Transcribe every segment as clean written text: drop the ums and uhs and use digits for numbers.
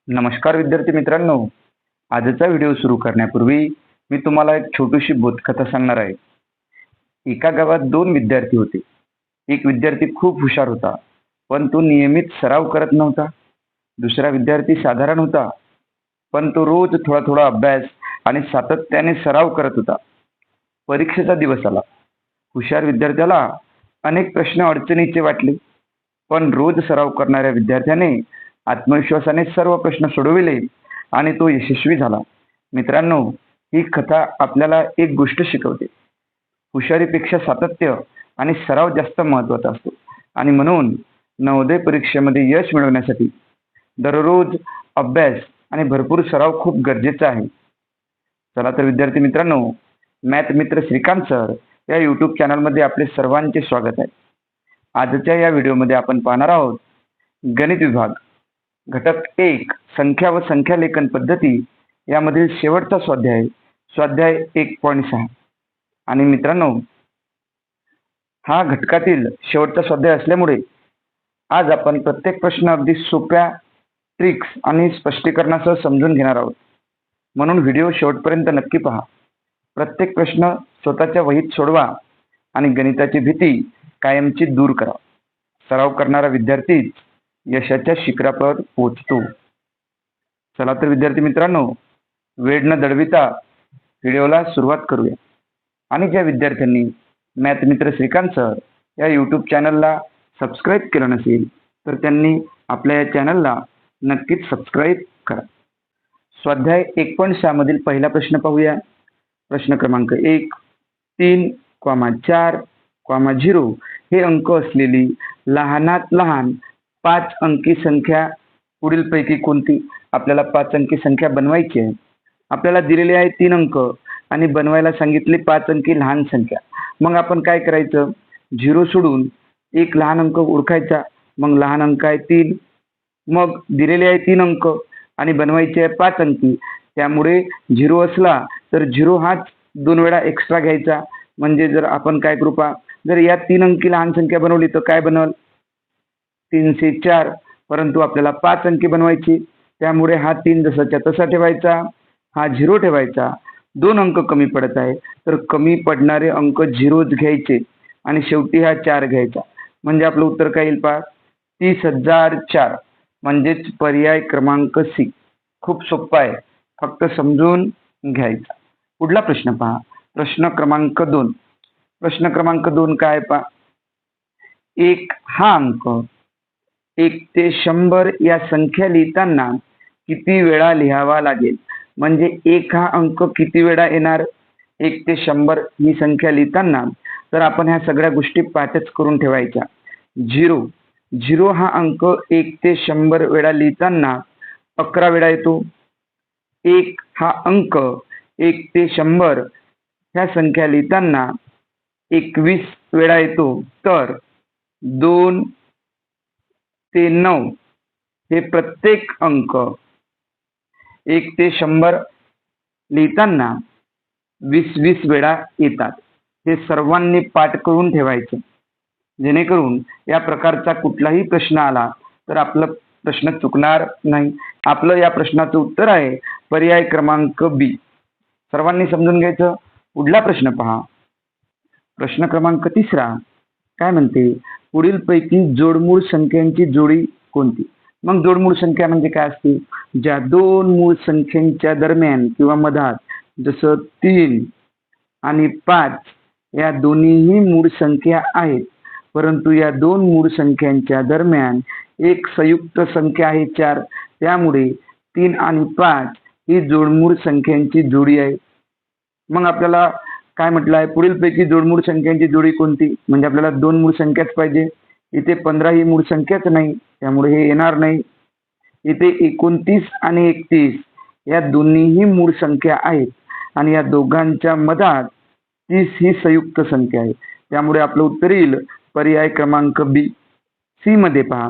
नमस्कार विद्यार्थी मित्रांनो. आजचा व्हिडिओ सुरू करण्यापूर्वी मी तुम्हाला एक छोटीशी बोधकथा सांगणार आहे. एका गावात दोन विद्यार्थी होते. एक विद्यार्थी खूप हुशार होता, पण तो नियमित सराव करत नव्हता. दुसरा विद्यार्थी साधारण होता, पण तो रोज थोडा थोडा अभ्यास आणि सातत्याने सराव करत होता. परीक्षेचा दिवस आला. हुशार विद्यार्थ्याला अनेक प्रश्न अडचणीचे वाटले, पण रोज सराव करणाऱ्या विद्यार्थ्याने आत्मविश्वासाने सर्व प्रश्न सोडविले आणि तो यशस्वी झाला. मित्रांनो, ही कथा आपल्याला एक गोष्ट शिकवते. हुशारीपेक्षा सातत्य आणि सराव जास्त महत्त्वाचा असतो आणि म्हणून नवोदय परीक्षेमध्ये यश मिळवण्यासाठी दररोज अभ्यास आणि भरपूर सराव खूप गरजेचा आहे. चला तर विद्यार्थी मित्रांनो, मॅथ मित्र श्रीकांत सर या यूट्यूब चॅनलमध्ये आपले सर्वांचे स्वागत आहे. आजच्या या व्हिडिओमध्ये आपण पाहणार आहोत गणित विभाग घटक 1 संख्या व संख्यालेखन पद्धती यामधील शेवटचा स्वाध्याय 1.6. आणि मित्रांनो, हा घटकातील शेवटचा स्वाध्याय असल्यामुळे आज आपण प्रत्येक प्रश्न अगदी सोप्या ट्रिक्स आणि स्पष्टीकरणासह समजून घेणार आहोत. म्हणून व्हिडिओ शेवटपर्यंत नक्की पहा. प्रत्येक प्रश्न स्वतःच्या वहीत सोडवा आणि गणिताची भीती कायमची दूर करा. सराव करणारा विद्यार्थीच यशाच्या शिखरावर पोहोचतो. चला तर विद्यार्थी मित्रांनो, वेळ न दळविता व्हिडिओला सुरुवात करूया. आणि ज्या विद्यार्थ्यांनी मॅथ मित्र श्रीकांत सर या यूट्यूब चॅनलला सबस्क्राईब केलं नसेल तर त्यांनी आपल्या या चॅनलला नक्कीच सबस्क्राईब करा. स्वाध्याय 1.6 मधील पहिला प्रश्न पाहूया. प्रश्न क्रमांक 1. 3,4,0 हे अंक असलेली लहानात लहान 5 अंकी संख्या पुढीलपैकी कोणती? आपल्याला 5 अंकी संख्या बनवायची आहे. आपल्याला दिलेले आहे 3 अंक आणि बनवायला सांगितले 5 अंकी लहान संख्या. मग आपण काय करायचं? 0 सोडून एक लहान अंक ओळखायचा. मग लहान अंक आहे 3. मग दिलेले आहे 3 अंक आणि बनवायचे आहे 5 अंकी. त्यामुळे 0 असला तर 0 हाच 2 वेळा एक्स्ट्रा घ्यायचा. म्हणजे जर आपण काय करू पहा, जर या 3 अंकी लहान संख्या बनवली तर काय बनवल? 304. परंतु आपल्याला 5 अंकी बनवायची, त्यामुळे हा 3 जसाच्या तसा ठेवायचा, हा 0 ठेवायचा. 2 अंक कमी पडत आहे तर कमी पडणारे अंक 0च घ्यायचे आणि शेवटी हा 4 घ्यायचा. म्हणजे आपलं उत्तर काय येईल पहा? 30,004. म्हणजेच पर्याय क्रमांक सी. खूप सोपा आहे, फक्त समजून घ्यायचा. पुढला प्रश्न पहा. प्रश्न क्रमांक 2. प्रश्न क्रमांक 2 काय पहा? 1 हा अंक 1 ते 100 या संख्या लिहिताना किती वेळा लिहावा लागेल? म्हणजे 1 हा अंक किती वेळा येणार 1 ते 100 ही संख्या लिहिताना? तर आपण ह्या सगळ्या गोष्टी पाठच करून ठेवायच्या. 0 हा अंक 1 ते 100 वेळा लिहिताना 11 वेळा येतो. 1 हा अंक 1 ते 100 ह्या संख्या लिहिताना 21 वेळा येतो. तर 2 ते 9 हे प्रत्येक अंक 1 ते 100 लिहिताना 20 वेळा येतात. हे सर्वांनी पाठ करून ठेवायचं, जेणेकरून या प्रकारचा कुठलाही प्रश्न आला तर आपलं प्रश्न चुकणार नाही. आपलं या प्रश्नाचं उत्तर आहे पर्याय क्रमांक बी. सर्वांनी समजून घ्यायचं. पुढला प्रश्न पहा. प्रश्न क्रमांक 3 काय म्हणते? पुढीलपैकी जोडमूळ संख्यांची जोडी कोणती? मग जोडमूळ संख्या म्हणजे काय असते? ज्या दोन मूळ संख्यांच्या दरम्यान किंवा मधात, जसं 3 आणि 5 या दोन्हीही मूळ संख्या आहेत, परंतु या दोन मूळ संख्यांच्या दरम्यान एक संयुक्त संख्या आहे 4. त्यामुळे 3 आणि 5 ही जोडमूळ संख्यांची जोडी आहे. मग आपल्याला काय म्हटलं आहे? पुढीलपैकी जोडमूळ संख्यांची जोडी कोणती? म्हणजे आपल्याला 2 मूळ संख्याच पाहिजे. इथे 15 ही मूळ संख्याच नाही, त्यामुळे हे येणार नाही. इथे 29 आणि 31 या दोन्हीही मूळ संख्या आहेत आणि या दोघांच्या मधात 30 ही संयुक्त संख्या आहे. त्यामुळे आपलं उत्तर येईल पर्याय क्रमांक बी. सी मध्ये पहा,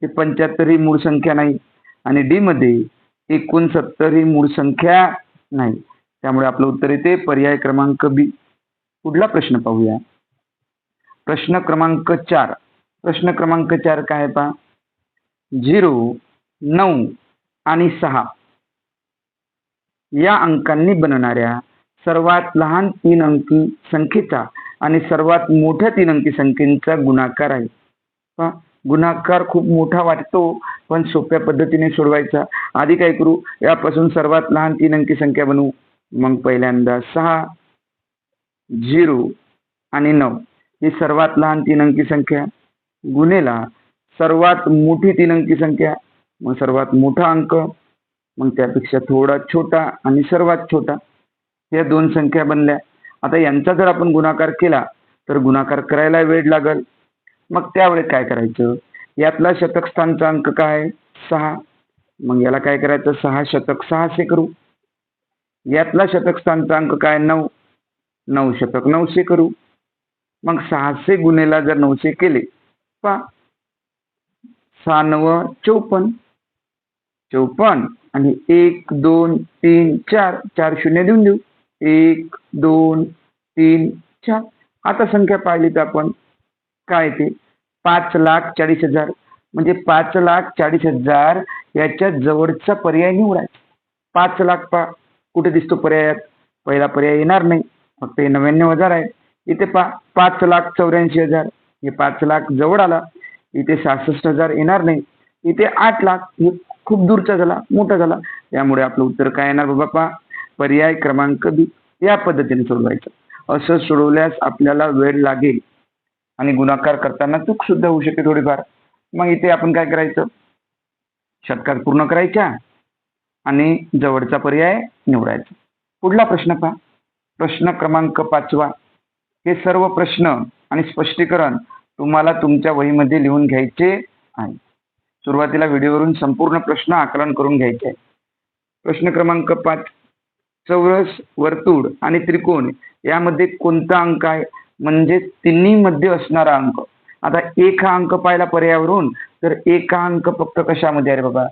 हे 75 ही मूळ संख्या नाही आणि डी मध्ये 69 ही मूळ संख्या नाही. त्यामुळे आपलं उत्तर येते पर्याय क्रमांक बी. पुढला प्रश्न पाहूया. प्रश्न क्रमांक 4. प्रश्न क्रमांक 4 काय पहा? 0, 9 आणि 6 या अंकांनी बनणाऱ्या सर्वात लहान 3 अंकी संख्येचा आणि सर्वात मोठ्या 3 अंकी संख्येचा गुणाकार आहे. पहा, गुणाकार खूप मोठा वाटतो पण सोप्या पद्धतीने सोडवायचा. आधी काय करू, यापासून सर्वात लहान 3 अंकी संख्या बनवू. मग पहिल्यांदा 6, 0 आणि 9 ही सर्वात लहान 3 अंकी संख्या गुणेला सर्वात मोठी 3 अंकी संख्या, मग सर्वात मोठा अंक, मग त्यापेक्षा थोडा छोटा आणि सर्वात छोटा. या 2 संख्या बनल्या. आता यांचा जर आपण गुणाकार केला तर गुणाकार करायला वेळ लागेल. मग त्यावेळेस काय करायचं, यातला शतक स्थानचा अंक काय 6, मग याला काय करायचं 6 शतक 600 करू. यातला शतक स्थानचा अंक काय 9, 9 शतक 900 करू. मग 600 गुणेला जर 900 केले, पहा 6 9 54, 54 आणि 1 2 3 4 4 शून्य देऊन देऊ. 1 2 3 4. आता संख्या पाहिली तर आपण काय ते 5,40,000 म्हणजे 5,40,000 याच्या जवळचा पर्याय निवडायचा. 5 लाख पहा कुठे दिसतो पर्यायात, पहिला पर्याय येणार नाही, फक्त हे 99,000 आहे. इथे पहा 5,84,000 हे 5 लाख जवळ आला. इथे 66,000 येणार नाही, इथे 8 लाख हे खूप दूरचा झाला, मोठा झाला. त्यामुळे आपलं उत्तर काय येणार बाबा, पहा पर्याय क्रमांक बी. या पद्धतीने सोडवायचं. असं सोडवल्यास आपल्याला वेळ लागेल आणि गुणाकार करताना चूक सुद्धा होऊ शकते थोडीफार. मग इथे आपण काय करायचं, शतकात पूर्ण करायच्या आणि जवळचा पर्याय निवडायचा. पुढला प्रश्न पहा, प्रश्न क्रमांक 5. हे सर्व प्रश्न आणि स्पष्टीकरण तुम्हाला तुमच्या वहीमध्ये लिहून घ्यायचे आहे. सुरुवातीला व्हिडिओवरून संपूर्ण प्रश्न आकलन करून घ्यायचे आहे. प्रश्न क्रमांक 5, चौरस, वर्तुळ आणि त्रिकोण यामध्ये कोणता अंक आहे, म्हणजे तिन्ही मध्ये असणारा अंक. आता 1 हा अंक पाहिला पर्यायावरून, तर 1 हा अंक फक्त कशामध्ये आहे रे बाबा,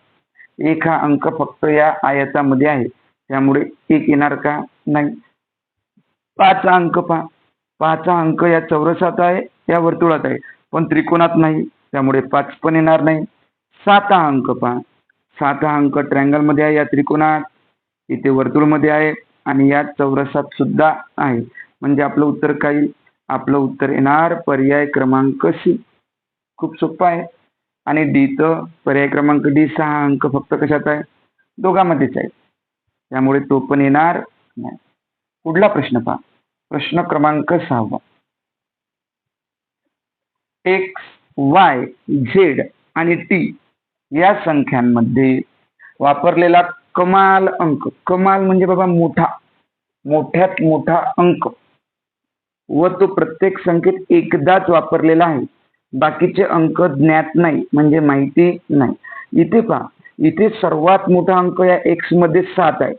1 हा अंक फक्त या आयतामध्ये आहे, त्यामुळे 1 येणार का, नाही. 5 हा अंक पहा, 5 हा अंक या चौरसात आहे, या वर्तुळात आहे, पण त्रिकोणात नाही, त्यामुळे 5 पण येणार नाही. 7 हा अंक पहा, 7 हा अंक ट्रँगल मध्ये आहे, या त्रिकोणात, इथे वर्तुळमध्ये आहे आणि या चौरसात सुद्धा आहे. म्हणजे आपलं उत्तर काय येईल, आपलं उत्तर येणार पर्याय क्रमांक सी. खूप सोपं आहे. आणि डी तर पर्याय क्रमांक डी 6 अंक फक्त कशात आहे, दोघांमध्येच आहे, त्यामुळे तो पण येणार नाही. पुढला प्रश्न पहा, प्रश्न क्रमांक 6. एक्स, वाय, झेड आणि टी या संख्यांमध्ये वापरलेला कमाल अंक, कमाल म्हणजे बाबा मोठा, मोठ्यात मोठा अंक, व तो प्रत्येक संख्येत एकदाच वापरलेला आहे, बाकीचे अंक ज्ञात नाही म्हणजे माहिती नाही. इथे पहा, इथे सर्वात मोठा अंक या एक्स मध्ये 7 आहे,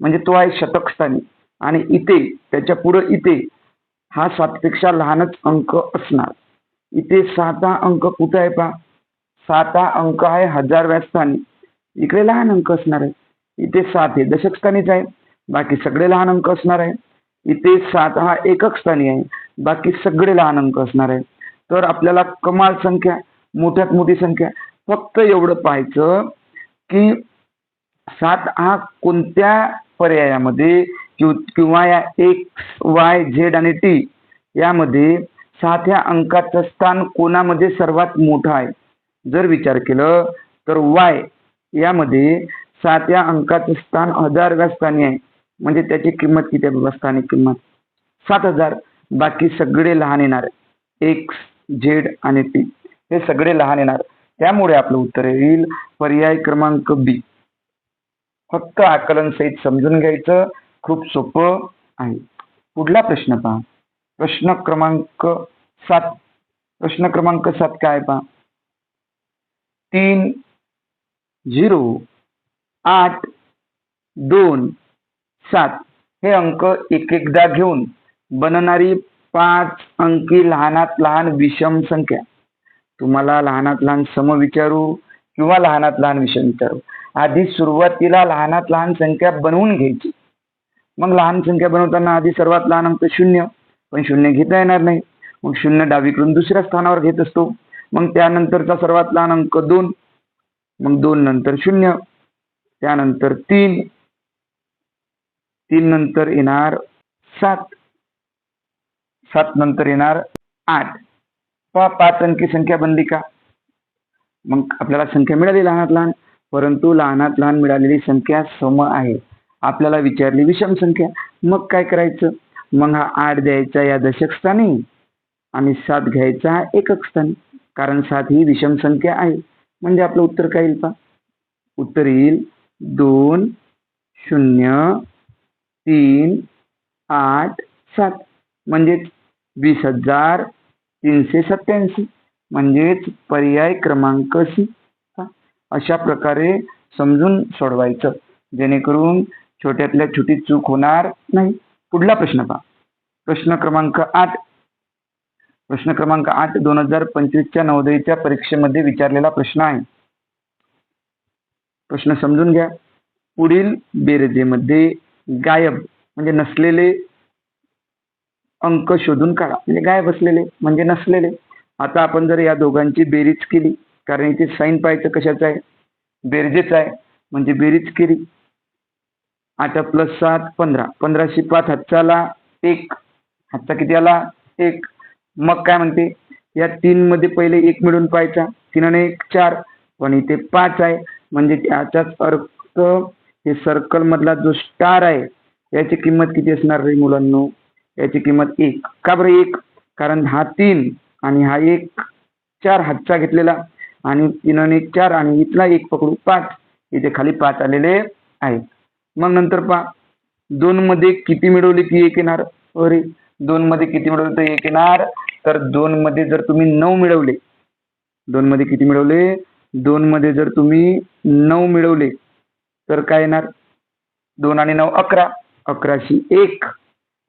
म्हणजे तो आहे शतक स्थानी, आणि इथे त्याच्या पुढे इथे हा 7 पेक्षा लहानच अंक असणार. इथे 7 हा अंक कुठे आहे पहा, 7 हा अंक आहे हजारव्या स्थानी, इकडे लहान अंक असणार आहे. इथे 7 हे दशक स्थानीच आहे, बाकी सगळे लहान अंक असणार आहे. इथे 7 हा एकक स्थानी आहे, बाकी सगळे लहान अंक असणार आहे. तर आपल्याला कमाल संख्या, मोठ्यात मोठी संख्या, फक्त एवढं पाहायचं की 7 हा कोणत्या पर्यायामध्ये किंवा या एक्स, वाय, झेड आणि टी यामध्ये 7 या अंकाचं स्थान कोणामध्ये सर्वात मोठं आहे. जर विचार केलं तर वाय यामध्ये 7 या अंकाचं स्थान 1000व्या स्थानी आहे, म्हणजे त्याची किंमत किती आहे बाबा, स्थानिक किंमत 7000. बाकी सगळे लहान येणार, एक्स, झेड आणि टी हे सगळे लहान येणार. त्यामुळे आपलं उत्तर येईल पर्याय क्रमांक बी. फक्त आकलन सहित समजून घ्यायचं, खूप सोपं आहे. पुढला प्रश्न पहा, प्रश्न क्रमांक 7. प्रश्न क्रमांक 7 काय पहा, 3 0 8 2 7 हे अंक एक एकदा घेऊन बनणारी 5 अंकी लहानात लहान विषम संख्या. तुम्हाला लहानात लहान सम विचारू किंवा लहानात लहान विषम विचारू, आधी सुरुवातीला लहानात लहान संख्या बनवून घ्यायची. मग लहान संख्या बनवताना आधी सर्वात लहान अंक 0, पण 0 घेता येणार नाही, मग 0 डावीकडून दुसऱ्या स्थानावर घेत असतो. मग त्यानंतरचा सर्वात लहान अंक 2, मग 2 नंतर 0, त्यानंतर 3, 3 नंतर येणार 7, 7 नंतर येणार 8. पहा 5 अंकी संख्या बनली का? मग आपल्याला संख्या मिळाली लहानात लहान, परंतु लहानात लहान मिळालेली संख्या सम आहे. आपल्याला विचारली विषम संख्या, मग काय करायचं? मग हा 8 द्यायचा या दशक स्थानी आणि 7 घ्यायचा हा एकक स्थानी, कारण 7 ही विषम संख्या आहे. म्हणजे आपलं उत्तर काय येईल पहा? उत्तर येईल 2 0 3 8 7, म्हणजेच 20,387, म्हणजेच पर्याय क्रमांक सी. अशा प्रकारे समजून सोडवायचं, जेणेकरून छोट्यातल्या छोटी चूक होणार नाही. पुढला प्रश्न पहा. प्रश्न क्रमांक 8. प्रश्न क्रमांक 8 2025च्या नवोदयच्या परीक्षेमध्ये विचारलेला प्रश्न आहे. प्रश्न समजून घ्या. पुढील बेरजेमध्ये गायब म्हणजे नसलेले अंक शोधून काढा. म्हणजे गायब असलेले म्हणजे नसलेले. आता आपण जर या दोघांची बेरीज केली, कारण इथे साईन पाहायचं कशाचं आहे? बेरजेचं आहे, म्हणजे बेरीज केली. 8 + 7 15, 15शी 5 हातचा आला 1, हातचा किती आला? 1. मग काय म्हणते? या 3 मध्ये पहिले 1 मिळून पाहायचा, 3 आणि 1 4, पण इथे 5 आहे, म्हणजे त्याचाच अर्थ हे सर्कल मधला जो स्टार आहे याची किंमत किती असणार रे मुलांनो? याची किंमत 1. का बरं 1? कारण हा 3 आणि हा 1 4 हातचा घेतलेला, आणि 3 आणि 1 4, आणि इथला 1 पकडू 5, इथे खाली 5 आलेले आहेत. मग नंतर पहा 2 मध्ये किती मिळवले की 1 येणार? अरे 2 मध्ये किती मिळवले तर 1 येणार. तर 2 मध्ये जर तुम्ही 9 मिळवले, 2 मध्ये किती मिळवले? 2 मध्ये जर तुम्ही 9 मिळवले तर काय येणार? 2 आणि 9 11, 11शी 1,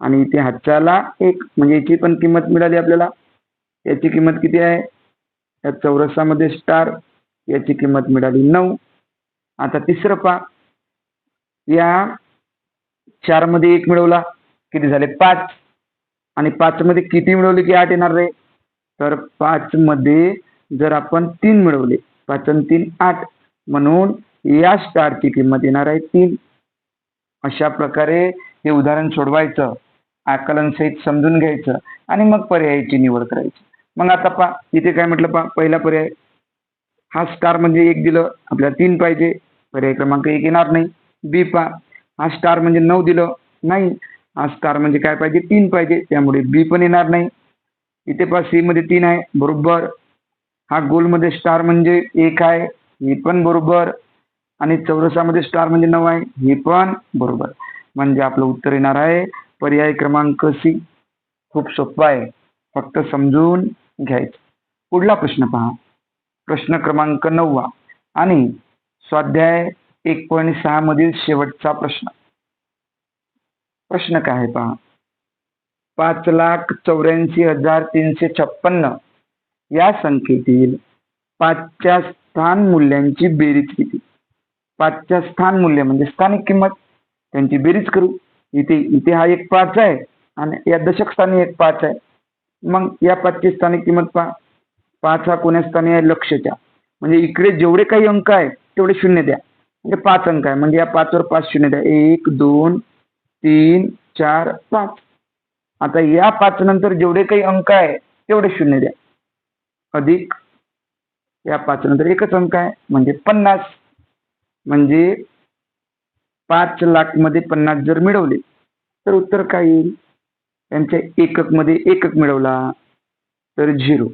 आणि इथे हातचा आला 1, म्हणजे याची पण किंमत मिळाली आपल्याला. याची किंमत किती आहे? या चौरसामध्ये स्टार, याची किंमत मिळाली 9. आता तिसरं पहा. या 4 मध्ये 1 मिळवला, किती झाले? 5, आणि 5 मध्ये किती मिळवले की 8 येणार रे? तर 5 मध्ये जर आपण 3 मिळवले, 5 आणि 3 8, म्हणून या स्टारची किंमत येणार आहे 3. अशा प्रकारे हे उदाहरण सोडवायचं, आकलन सहित समजून घ्यायचं, आणि मग पर्यायाची निवड करायची. मग आता पहा इथे काय म्हटलं पहा. पहिला पर्याय हा स्टार म्हणजे 1 दिलं, आपल्याला 3 पाहिजे, पर्याय क्रमांक 1 येणार नाही. बी पहा, हा स्टार म्हणजे 9 दिलं, नाही, हा स्टार म्हणजे काय पाहिजे? 3 पाहिजे, त्यामुळे बी पण येणार नाही. इथे पहा सी मध्ये 3 आहे, बरोबर. हा गोलमध्ये स्टार म्हणजे 1 आहे, हे पण बरोबर, आणि चौरसामध्ये स्टार म्हणजे 9 आहे, हे पण बरोबर. म्हणजे आपलं उत्तर येणार आहे पर्याय क्रमांक सी. खूप सोपं आहे, फक्त समजून घ्यायचं. पुढला प्रश्न पहा. प्रश्न क्रमांक 9 आणि स्वाध्याय 1.6 मधील शेवटचा प्रश्न. प्रश्न काय आहे पहा. 5,84,356 या संख्येतील 5च्या स्थान मूल्यांची बेरीज किती? 5च्या स्थान मूल्य म्हणजे स्थानिक किंमत, त्यांची बेरीज करू. इथे हा एक 5 आहे, आणि या दशक स्थानी एक 5 आहे. मग या 5ची स्थानिक किंमत पहा. 5 हा कोण्या स्थानी आहे? लक्षच्या. म्हणजे इकडे जेवढे काही अंक आहेत तेवढे 0 द्या, म्हणजे 5 अंक आहे, म्हणजे या 5 वर 5 0 द्या. 1 2 3 4 5. आता या 5 नंतर जेवढे काही अंक आहे तेवढे 0 द्या, अधिक या 5 नंतर एकच अंक आहे म्हणजे 50. म्हणजे 5 लाख मध्ये 50 जर मिळवले तर उत्तर काय येईल? त्यांच्या एकक मध्ये एकक मिळवला तर 0,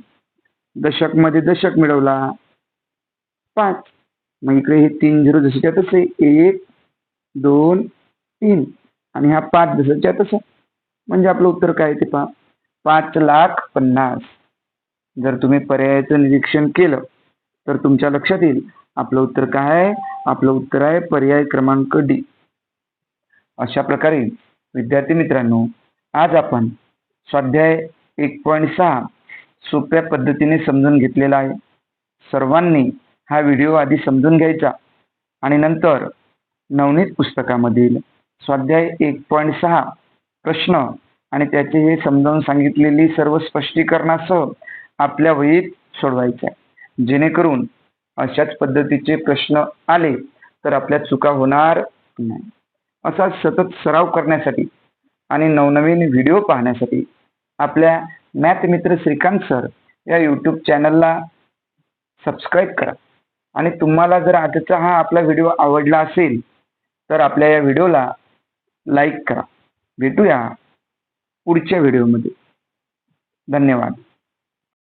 दशक मध्ये दशक मिळवला 5. मग इकडे हे 3 0 जसेच्या तसे, 1 2 3, आणि हा 5 जसंच्या तसं. म्हणजे आपलं उत्तर काय ते पहा, 5,50,000. जर तुम्ही पर्यायाचं निरीक्षण केलं तर तुमच्या लक्षात येईल आपलं उत्तर काय आहे. आपलं उत्तर आहे पर्याय क्रमांक डी. अशा प्रकारे विद्यार्थी मित्रांनो, आज आपण स्वाध्याय 1.6 सोप्या पद्धतीने समजून घेतलेला आहे. सर्वांनी हा व्हिडिओ आधी समजून घ्यायचा, आणि नंतर नवनीत पुस्तकामधील स्वाध्याय 1.6 प्रश्न आणि त्याचे हे समजावून सांगितलेली सर्व स्पष्टीकरणासह आपल्या वहीत सोडवायचे आहे, जेणेकरून अशाच पद्धतीचे प्रश्न आले तर आपल्या चुका होणार नाही. असा सतत सराव करण्यासाठी आणि नवनवीन व्हिडिओ पाहण्यासाठी आपल्या मॅथ मित्र श्रीकांत सर या यूट्यूब चॅनलला सबस्क्राईब करा. आणि तुम्हाला जर आजचा हा आपला व्हिडिओ आवडला असेल तर आपल्या या व्हिडिओला लाईक करा. भेटूया पुढच्या व्हिडिओमध्ये. धन्यवाद.